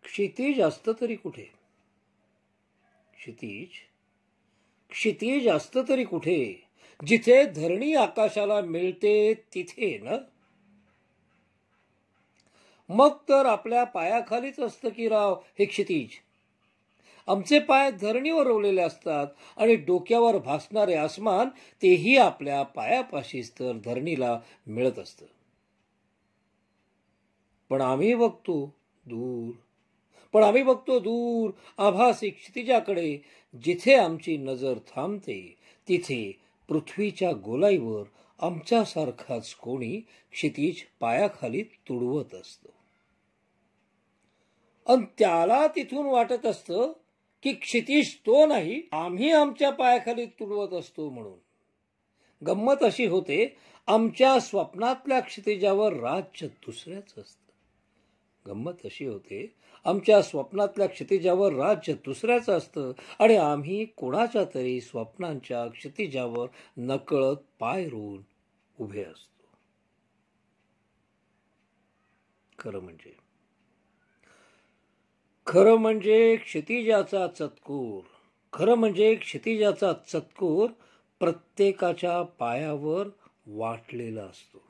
क्षितिज असतं तरी कुठे? क्षितिज असतं तरी कुठे? जिथे धरणी आकाशाला मिळते तिथे ना. मग तर आपल्या पायाखालीच असतं की राव हे क्षितिज. आमचे पाय धरणीवर रोवलेले असतात आणि डोक्यावर भासणारे आसमान तेही आपल्या पायापाशीच तर धरणीला मिळत असतं. पण आम्ही बघतो दूर आभासी क्षितिजाकडे. जिथे आमची नजर थांबते तिथे पृथ्वीच्या गोलाईवर आमच्यासारखाच कोणी क्षितिज पायाखाली तुडवत असतो. आणि त्याला तिथून वाटत असतं की क्षितिज तो नाही, आम्ही आमच्या पायाखाली तुडवत असतो म्हणून. गंमत अशी होते, आमच्या स्वप्नातल्या क्षितिजावर राज्य दुसऱ्याच असतं. आणि आम्ही कोणाच्या तरी स्वप्नांच्या क्षितिजावर नकळत पाय रोवून उभे असतो. खरं म्हणजे क्षितिजाचा चतकोर प्रत्येकाच्या पायावर वाटलेला असतो.